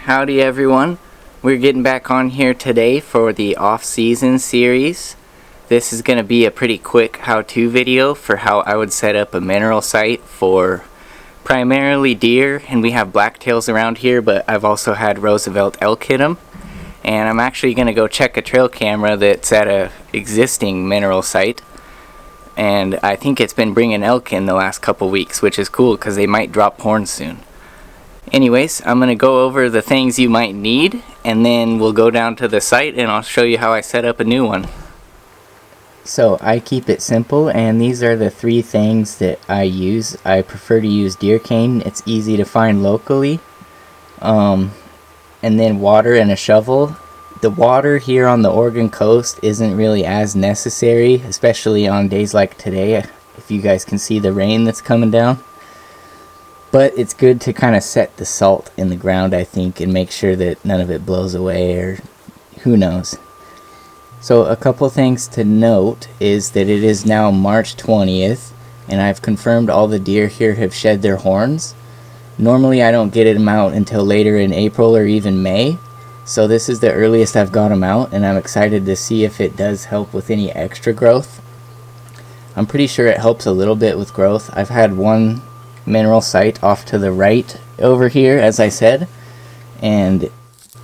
Howdy everyone, we're getting back on here today for the off-season series. This is going to be a pretty quick how-to video for how I would set up a mineral site for primarily deer, and we have blacktails around here, but I've also had Roosevelt elk hit them. And I'm actually going to go check a trail camera that's at a existing mineral site, and I think it's been bringing elk in the last couple weeks, which is cool because they might drop horns soon. Anyways, I'm going to go over the things you might need, and then we'll go down to the site and I'll show you how I set up a new one. So I keep it simple, and these are the three things that I use. I prefer to use deer cane. It's easy to find locally. And then water and a shovel. The water here on the Oregon coast isn't really as necessary, especially on days like today, if you guys can see the rain that's coming down. But it's good to kind of set the salt in the ground, I think, and make sure that none of it blows away, or who knows. So a couple things to note is that it is now March 20th, and I've confirmed all the deer here have shed their horns. Normally I don't get them out until later in April or even May, so this is the earliest I've got them out, and I'm excited to see if it does help with any extra growth. I'm pretty sure it helps a little bit with growth. I've had one mineral site off to the right over here, as I said, and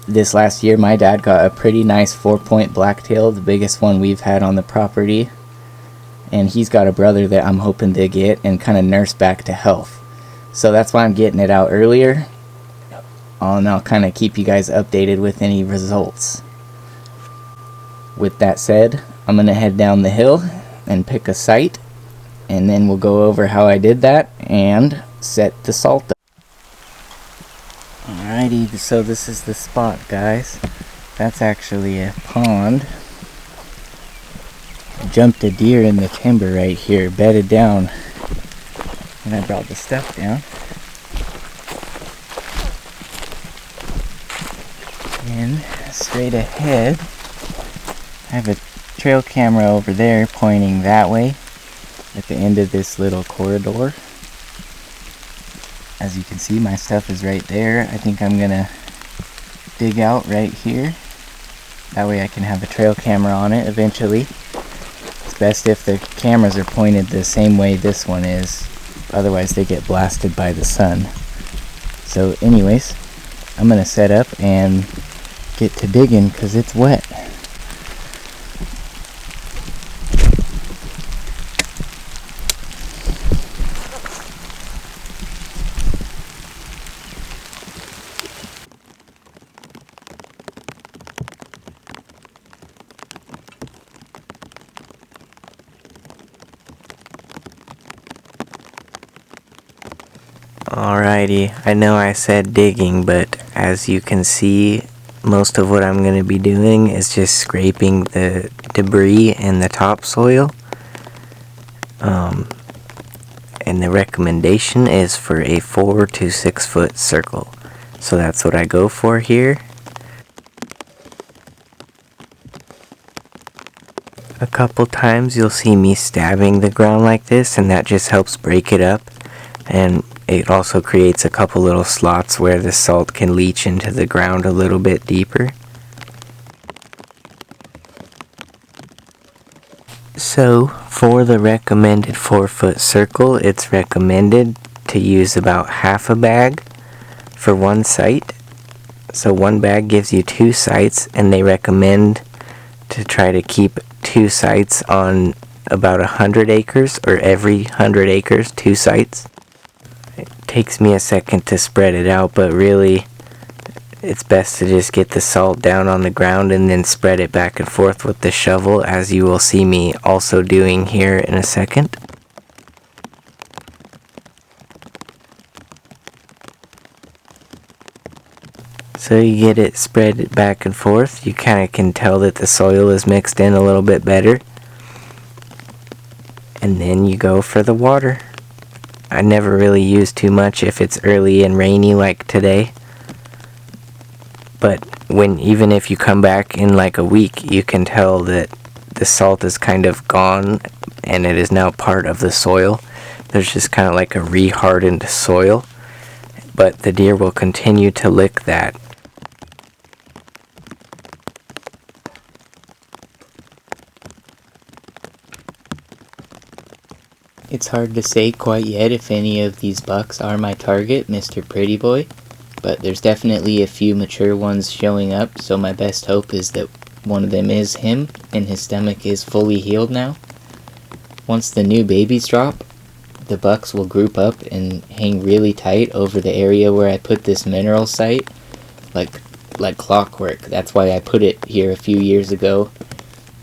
this last year my dad got a pretty nice 4-point blacktail, the biggest one we've had on the property, and he's got a brother that I'm hoping to get and kind of nurse back to health. So that's why I'm getting it out earlier, and I'll kind of keep you guys updated with any results. With that said, I'm gonna head down the hill and pick a site, and then we'll go over how I did that and set the salt up. Alrighty, so this is the spot, guys. That's actually a pond. I jumped a deer in the timber right here, bedded down, and I brought the stuff down. And straight ahead, I have a trail camera over there pointing that way at the end of this little corridor. As you can see, my stuff is right there. I think I'm gonna dig out right here. That way I can have a trail camera on it eventually. It's best if the cameras are pointed the same way this one is, otherwise they get blasted by the sun. So anyways, I'm gonna set up and get to digging because it's wet. Alrighty, I know I said digging, but as you can see, most of what I'm going to be doing is just scraping the debris and the topsoil. And the recommendation is for a 4 to 6 foot circle. So that's what I go for here. A couple times you'll see me stabbing the ground like this, and that just helps break it up. And it also creates a couple little slots where the salt can leach into the ground a little bit deeper. So, for the recommended 4-foot circle, it's recommended to use about half a bag for one site. So one bag gives you 2 sites, and they recommend to try to keep 2 sites on about 100 acres, or every 100 acres, 2 sites. It takes me a second to spread it out, but really it's best to just get the salt down on the ground and then spread it back and forth with the shovel, as you will see me also doing here in a second. So you get it spread back and forth. You kind of can tell that the soil is mixed in a little bit better. And then you go for the water. I never really use too much if it's early and rainy like today. But even if you come back in like a week, you can tell that the salt is kind of gone and it is now part of the soil. There's just kind of like a re-hardened soil, but the deer will continue to lick that. It's hard to say quite yet if any of these bucks are my target, Mr. Pretty Boy, but there's definitely a few mature ones showing up, so my best hope is that one of them is him and his stomach is fully healed now. Once the new babies drop, the bucks will group up and hang really tight over the area where I put this mineral site, like clockwork. That's why I put it here a few years ago.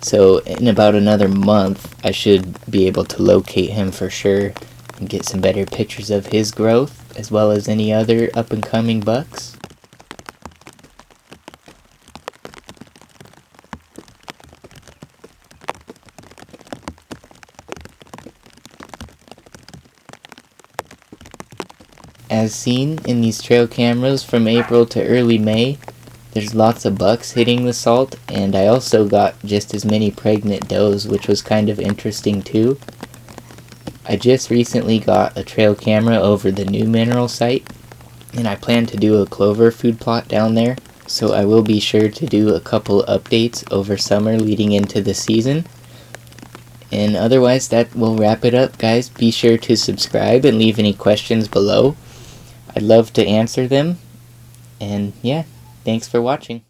So in about another month, I should be able to locate him for sure and get some better pictures of his growth, as well as any other up-and-coming bucks. As seen in these trail cameras from April to early May, there's lots of bucks hitting the salt, and I also got just as many pregnant does, which was kind of interesting too. I just recently got a trail camera over the new mineral site, and I plan to do a clover food plot down there, so I will be sure to do a couple updates over summer leading into the season. And otherwise, that will wrap it up, guys. Be sure to subscribe and leave any questions below. I'd love to answer them. And yeah, thanks for watching.